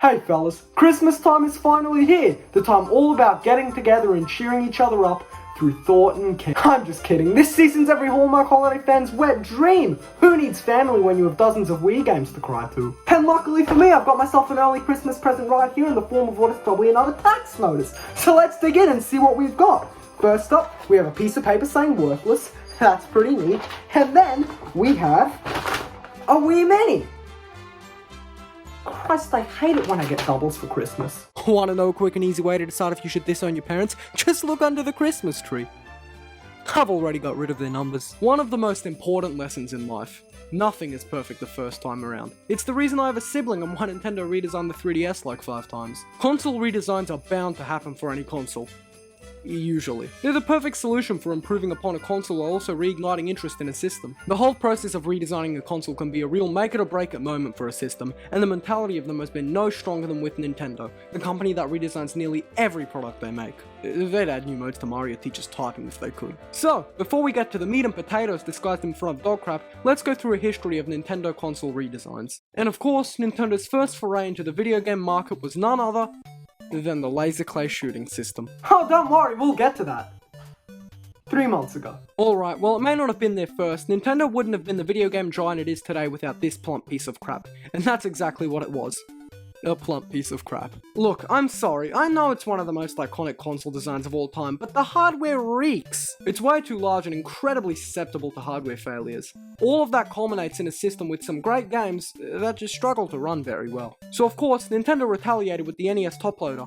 Hey fellas, Christmas time is finally here. The time all about getting together and cheering each other up through thought and care. I'm just kidding. This season's every Hallmark holiday fan's wet dream. Who needs family when you have dozens of Wii games to cry to? And luckily for me, I've got myself an early Christmas present right here in the form of what is probably another tax notice. So let's dig in and see what we've got. First up, we have a piece of paper saying worthless. That's pretty neat. And then we have a Wii Mini. Christ, I hate it when I get doubles for Christmas. Want to know a quick and easy way to decide if you should disown your parents? Just look under the Christmas tree. I've already got rid of their numbers. One of the most important lessons in life. Nothing is perfect the first time around. It's the reason I have a sibling and why Nintendo redesigned the 3DS like 5 times. Console redesigns are bound to happen for any console. Usually. They're the perfect solution for improving upon a console while also reigniting interest in a system. The whole process of redesigning a console can be a real make it or break it moment for a system, and the mentality of them has been no stronger than with Nintendo, the company that redesigns nearly every product they make. They'd add new modes to Mario Teacher's typing if they could. So, before we get to the meat and potatoes disguised in front of dog crap, let's go through a history of Nintendo console redesigns. And of course, Nintendo's first foray into the video game market was none other than the laser clay shooting system. Oh, don't worry, we'll get to that. 3 months ago. Alright, well it may not have been there first, Nintendo wouldn't have been the video game giant it is today without this plump piece of crap. And that's exactly what it was. A plump piece of crap. Look, I'm sorry, I know it's one of the most iconic console designs of all time, but the hardware reeks! It's way too large and incredibly susceptible to hardware failures. All of that culminates in a system with some great games that just struggle to run very well. So of course, Nintendo retaliated with the NES top loader.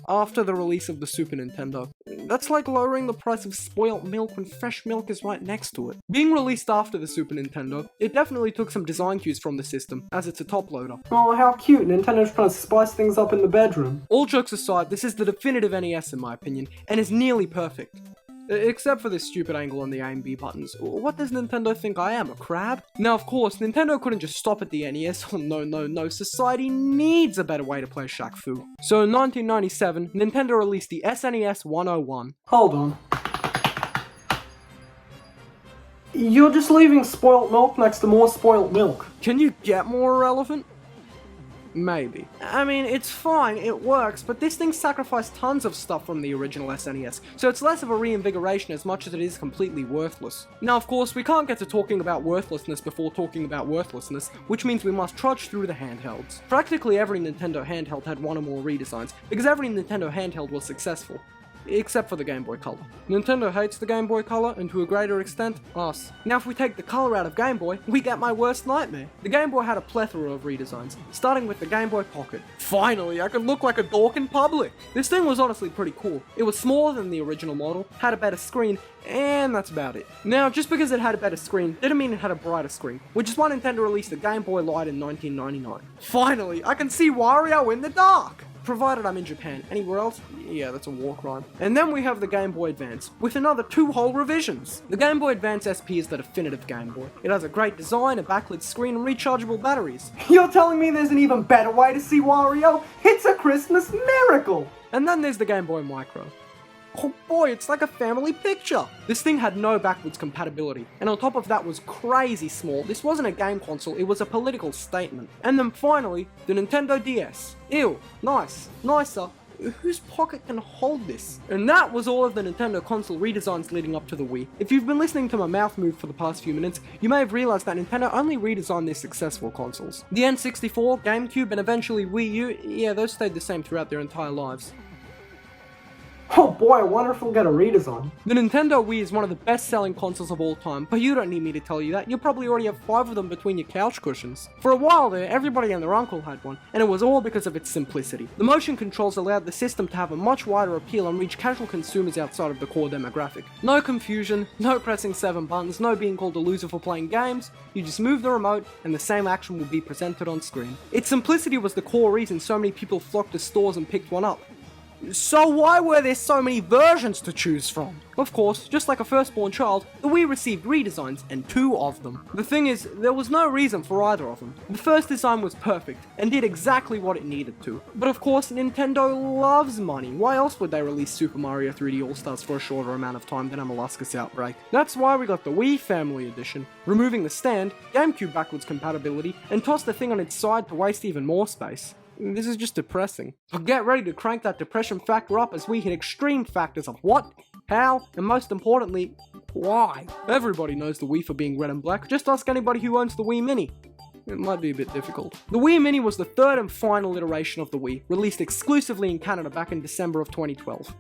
After the release of the Super Nintendo. That's like lowering the price of spoiled milk when fresh milk is right next to it. Being released after the Super Nintendo, it definitely took some design cues from the system, as it's a top loader. Oh, how cute, Nintendo's trying to spice things up in the bedroom. All jokes aside, this is the definitive NES in my opinion, and is nearly perfect. Except for this stupid angle on the A and B buttons. What does Nintendo think I am, a crab? Now of course, Nintendo couldn't just stop at the NES, oh no, society needs a better way to play Shaq Fu. So in 1997, Nintendo released the SNES 101. Hold on. You're just leaving spoilt milk next to more spoilt milk. Can you get more irrelevant? Maybe. I mean, it's fine, it works, but this thing sacrificed tons of stuff from the original SNES, so it's less of a reinvigoration as much as it is completely worthless. Now of course, we can't get to talking about worthlessness before talking about worthlessness, which means we must trudge through the handhelds. Practically every Nintendo handheld had one or more redesigns, because every Nintendo handheld was successful. Except for the Game Boy Color. Nintendo hates the Game Boy Color, and to a greater extent, us. Now if we take the color out of Game Boy, we get my worst nightmare. The Game Boy had a plethora of redesigns, starting with the Game Boy Pocket. Finally, I could look like a dork in public! This thing was honestly pretty cool. It was smaller than the original model, had a better screen, and that's about it. Now, just because it had a better screen, didn't mean it had a brighter screen, which is why Nintendo released the Game Boy Light in 1999. Finally, I can see Wario in the dark! Provided I'm in Japan. Anywhere else? Yeah, that's a war crime. And then we have the Game Boy Advance, with another 2 whole revisions. The Game Boy Advance SP is the definitive Game Boy. It has a great design, a backlit screen, and rechargeable batteries. You're telling me there's an even better way to see Wario? It's a Christmas miracle! And then there's the Game Boy Micro. Oh boy, it's like a family picture! This thing had no backwards compatibility, and on top of that was crazy small. This wasn't a game console, it was a political statement. And then finally, the Nintendo DS. Ew, nice, nicer. Whose pocket can hold this? And that was all of the Nintendo console redesigns leading up to the Wii. If you've been listening to my mouth move for the past few minutes, you may have realized that Nintendo only redesigned their successful consoles. The N64, GameCube, and eventually Wii U, yeah, those stayed the same throughout their entire lives. Oh boy, I wonder if we'll get a redesign. The Nintendo Wii is one of the best-selling consoles of all time, but you don't need me to tell you that. You probably already have 5 of them between your couch cushions. For a while there, everybody and their uncle had one, and it was all because of its simplicity. The motion controls allowed the system to have a much wider appeal and reach casual consumers outside of the core demographic. No confusion, no pressing 7 buttons, no being called a loser for playing games. You just move the remote, and the same action will be presented on screen. Its simplicity was the core reason so many people flocked to stores and picked one up. So why were there so many versions to choose from? Of course, just like a firstborn child, the Wii received redesigns, and 2 of them. The thing is, there was no reason for either of them. The first design was perfect, and did exactly what it needed to. But of course, Nintendo loves money. Why else would they release Super Mario 3D All-Stars for a shorter amount of time than a molluscus outbreak? That's why we got the Wii Family Edition, removing the stand, GameCube backwards compatibility, and tossed the thing on its side to waste even more space. This is just depressing. But get ready to crank that depression factor up as we hit extreme factors of what, how, and most importantly, why. Everybody knows the Wii for being red and black, just ask anybody who owns the Wii Mini. It might be a bit difficult. The Wii Mini was the third and final iteration of the Wii, released exclusively in Canada back in December of 2012.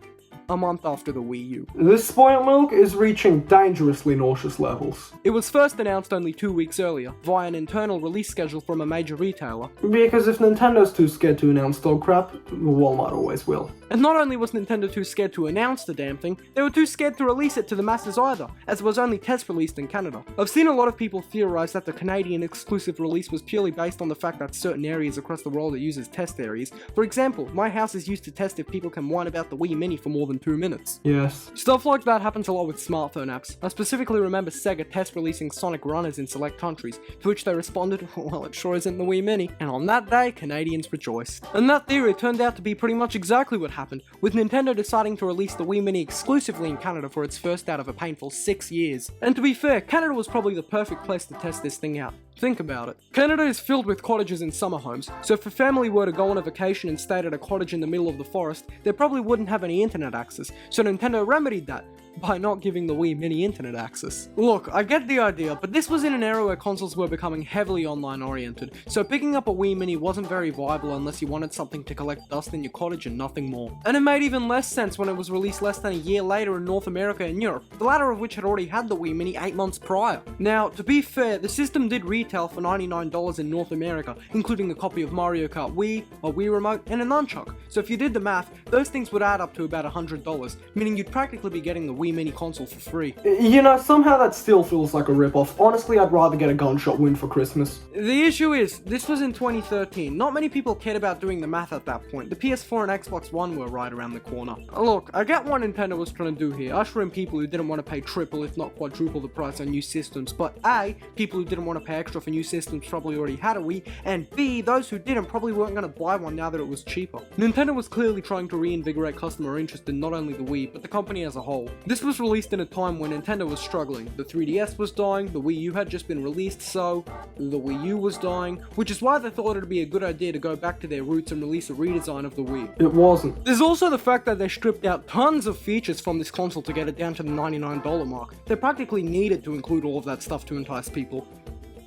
A month after the Wii U. This spoiled milk is reaching dangerously nauseous levels. It was first announced only 2 weeks earlier, via an internal release schedule from a major retailer. Because if Nintendo's too scared to announce dog crap, Walmart always will. And not only was Nintendo too scared to announce the damn thing, they were too scared to release it to the masses either, as it was only test released in Canada. I've seen a lot of people theorize that the Canadian exclusive release was purely based on the fact that certain areas across the world are used as test areas. For example, my house is used to test if people can whine about the Wii Mini for more than 2 minutes. Yes. Stuff like that happens a lot with smartphone apps. I specifically remember Sega test releasing Sonic Runners in select countries, to which they responded, well, it sure isn't the Wii Mini. And on that day, Canadians rejoiced. And that theory turned out to be pretty much exactly what happened, with Nintendo deciding to release the Wii Mini exclusively in Canada for its first out of a painful 6 years. And to be fair, Canada was probably the perfect place to test this thing out. Think about it. Canada is filled with cottages and summer homes, so if a family were to go on a vacation and stayed at a cottage in the middle of the forest, they probably wouldn't have any internet access, so Nintendo remedied that by not giving the Wii Mini internet access. Look, I get the idea, but this was in an era where consoles were becoming heavily online oriented, so picking up a Wii Mini wasn't very viable unless you wanted something to collect dust in your cottage and nothing more. And it made even less sense when it was released less than a year later in North America and Europe, the latter of which had already had the Wii Mini 8 months prior. Now, to be fair, the system did retail for $99 in North America, including a copy of Mario Kart Wii, a Wii Remote, and a nunchuck. So if you did the math, those things would add up to about $100, meaning you'd practically be getting the Wii Mini console for free. You know, somehow that still feels like a ripoff. Honestly, I'd rather get a gunshot wound for Christmas. The issue is, this was in 2013. Not many people cared about doing the math at that point. The PS4 and Xbox One were right around the corner. Look, I get what Nintendo was trying to do here, usher in people who didn't want to pay triple if not quadruple the price on new systems, but A, people who didn't want to pay extra for new systems probably already had a Wii, and B, those who didn't probably weren't going to buy one now that it was cheaper. Nintendo was clearly trying to reinvigorate customer interest in not only the Wii, but the company as a whole. This was released in a time when Nintendo was struggling. The 3DS was dying, the Wii U had just been released, so the Wii U was dying, which is why they thought it'd be a good idea to go back to their roots and release a redesign of the Wii. It wasn't. There's also the fact that they stripped out tons of features from this console to get it down to the $99 mark. They practically needed to include all of that stuff to entice people.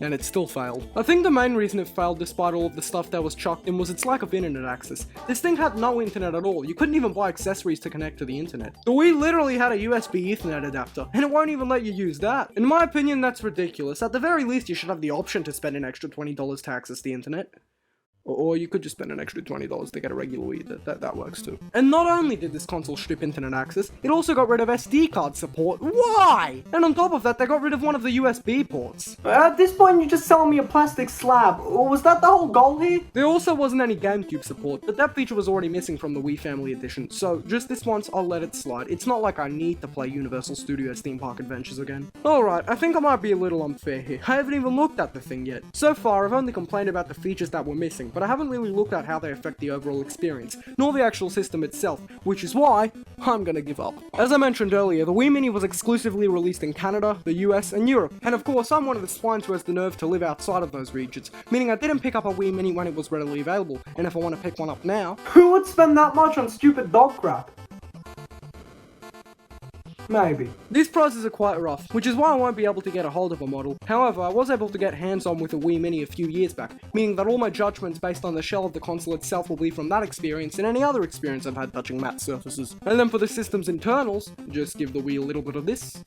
And it still failed. I think the main reason it failed despite all of the stuff that was chucked in was its lack of internet access. This thing had no internet at all. You couldn't even buy accessories to connect to the internet. The Wii literally had a USB Ethernet adapter, and it won't even let you use that. In my opinion, that's ridiculous. At the very least, you should have the option to spend an extra $20 to access the internet. Or you could just spend an extra $20 to get a regular Wii, that works too. And not only did this console strip internet access, it also got rid of SD card support. Why? And on top of that, they got rid of one of the USB ports. At this point, you're just selling me a plastic slab. Was that the whole goal here? There also wasn't any GameCube support, but that feature was already missing from the Wii Family Edition, so just this once, I'll let it slide. It's not like I need to play Universal Studios Theme Park Adventures again. Alright, I think I might be a little unfair here. I haven't even looked at the thing yet. So far, I've only complained about the features that were missing, but I haven't really looked at how they affect the overall experience, nor the actual system itself, which is why I'm gonna give up. As I mentioned earlier, the Wii Mini was exclusively released in Canada, the US, and Europe, and of course I'm one of the swines who has the nerve to live outside of those regions, meaning I didn't pick up a Wii Mini when it was readily available, and if I want to pick one up now... Who would spend that much on stupid dog crap? Maybe. These prices are quite rough, which is why I won't be able to get a hold of a model. However, I was able to get hands-on with a Wii Mini a few years back, meaning that all my judgments based on the shell of the console itself will be from that experience and any other experience I've had touching matte surfaces. And then for the system's internals, just give the Wii a little bit of this.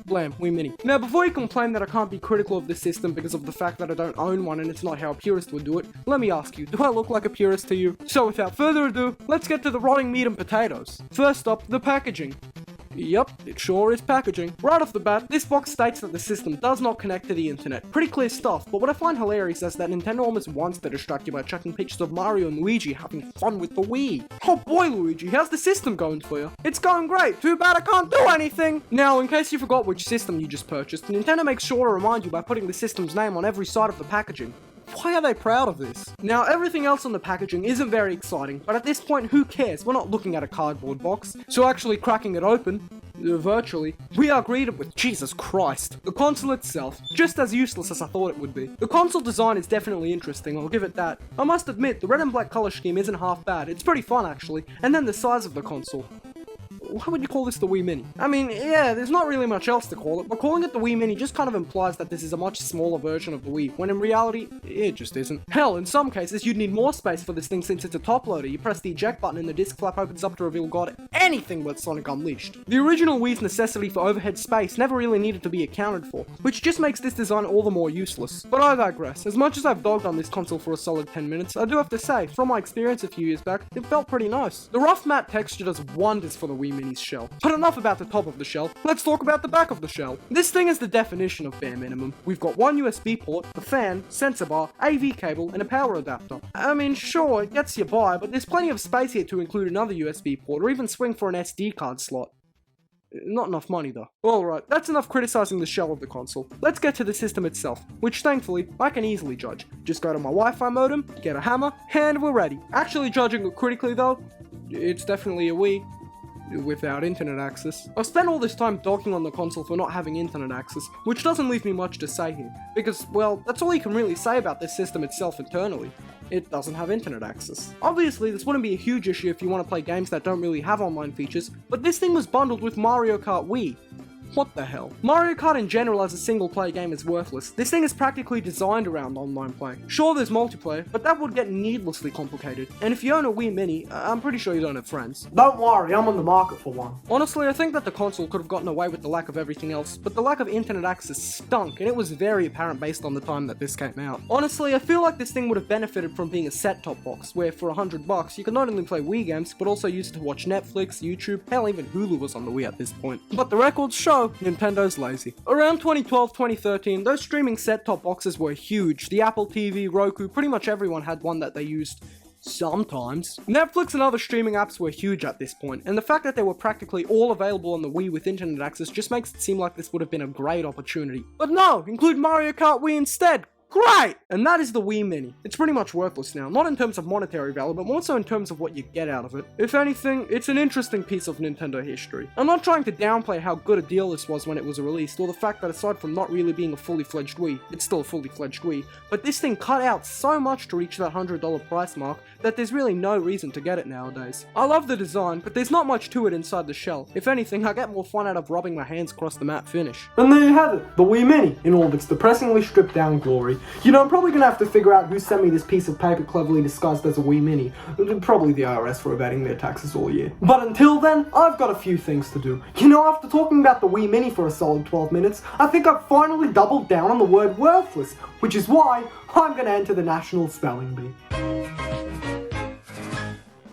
Blam, Wii Mini. Now, before you complain that I can't be critical of this system because of the fact that I don't own one and it's not how a purist would do it, let me ask you, do I look like a purist to you? So without further ado, let's get to the rotting meat and potatoes. First up, the packaging. Yep, it sure is packaging. Right off the bat, this box states that the system does not connect to the internet. Pretty clear stuff, but what I find hilarious is that Nintendo almost wants to distract you by chucking pictures of Mario and Luigi having fun with the Wii. Oh boy, Luigi, how's the system going for you? It's going great, too bad I can't do anything! Now, in case you forgot which system you just purchased, Nintendo makes sure to remind you by putting the system's name on every side of the packaging. Why are they proud of this? Now, everything else on the packaging isn't very exciting, but at this point, who cares? We're not looking at a cardboard box. So actually cracking it open, virtually, we are greeted with Jesus Christ. The console itself, just as useless as I thought it would be. The console design is definitely interesting, I'll give it that. I must admit, the red and black color scheme isn't half bad, it's pretty fun actually, and then the size of the console. Why would you call this the Wii Mini? I mean, yeah, there's not really much else to call it, but calling it the Wii Mini just kind of implies that this is a much smaller version of the Wii, when in reality, it just isn't. Hell, in some cases, you'd need more space for this thing since it's a top loader. You press the eject button and the disc flap opens up to reveal God anything but Sonic Unleashed. The original Wii's necessity for overhead space never really needed to be accounted for, which just makes this design all the more useless. But I digress. As much as I've dogged on this console for a solid 10 minutes, I do have to say, from my experience a few years back, it felt pretty nice. The rough matte texture does wonders for the Wii Mini's shell. But enough about the top of the shell, let's talk about the back of the shell. This thing is the definition of bare minimum. We've got one USB port, a fan, sensor bar, AV cable, and a power adapter. I mean, sure, it gets you by, but there's plenty of space here to include another USB port, or even swing for an SD card slot. Not enough money though. Alright, that's enough criticizing the shell of the console. Let's get to the system itself, which thankfully, I can easily judge. Just go to my Wi-Fi modem, get a hammer, and we're ready. Actually judging it critically though, it's definitely a Wii. Without internet access. I've spent all this time dogging on the console for not having internet access, which doesn't leave me much to say here, because, well, that's all you can really say about this system itself internally. It doesn't have internet access. Obviously, this wouldn't be a huge issue if you want to play games that don't really have online features, but this thing was bundled with Mario Kart Wii. What the hell? Mario Kart in general as a single-player game is worthless. This thing is practically designed around online play. Sure, there's multiplayer, but that would get needlessly complicated. And if you own a Wii Mini, I'm pretty sure you don't have friends. Don't worry, I'm on the market for one. Honestly, I think that the console could have gotten away with the lack of everything else, but the lack of internet access stunk, and it was very apparent based on the time that this came out. Honestly, I feel like this thing would have benefited from being a set-top box, where for $100 you could not only play Wii games, but also use it to watch Netflix, YouTube, hell even Hulu was on the Wii at this point. But the records show Nintendo's lazy. Around 2012-2013, those streaming set-top boxes were huge. The Apple TV, Roku, pretty much everyone had one that they used. Sometimes. Netflix and other streaming apps were huge at this point, and the fact that they were practically all available on the Wii with internet access just makes it seem like this would have been a great opportunity. But no! Include Mario Kart Wii instead! Great! And that is the Wii Mini. It's pretty much worthless now, not in terms of monetary value, but more so in terms of what you get out of it. If anything, it's an interesting piece of Nintendo history. I'm not trying to downplay how good a deal this was when it was released, or the fact that aside from not really being a fully fledged Wii, it's still a fully fledged Wii, but this thing cut out so much to reach that $100 price mark that there's really no reason to get it nowadays. I love the design, but there's not much to it inside the shell. If anything, I get more fun out of rubbing my hands across the matte finish. And there you have it, the Wii Mini, in all of its depressingly stripped down glory. You know, I'm probably gonna have to figure out who sent me this piece of paper cleverly disguised as a Wii Mini. Probably the IRS for evading their taxes all year. But until then, I've got a few things to do. You know, after talking about the Wii Mini for a solid 12 minutes, I think I've finally doubled down on the word worthless, which is why I'm gonna enter the National Spelling Bee.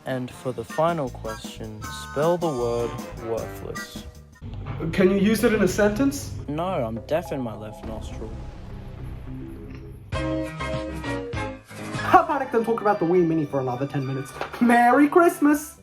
And for the final question, spell the word worthless. Can you use it in a sentence? No, I'm deaf in my left nostril. How about I can talk about the Wii Mini for another 10 minutes? Merry Christmas!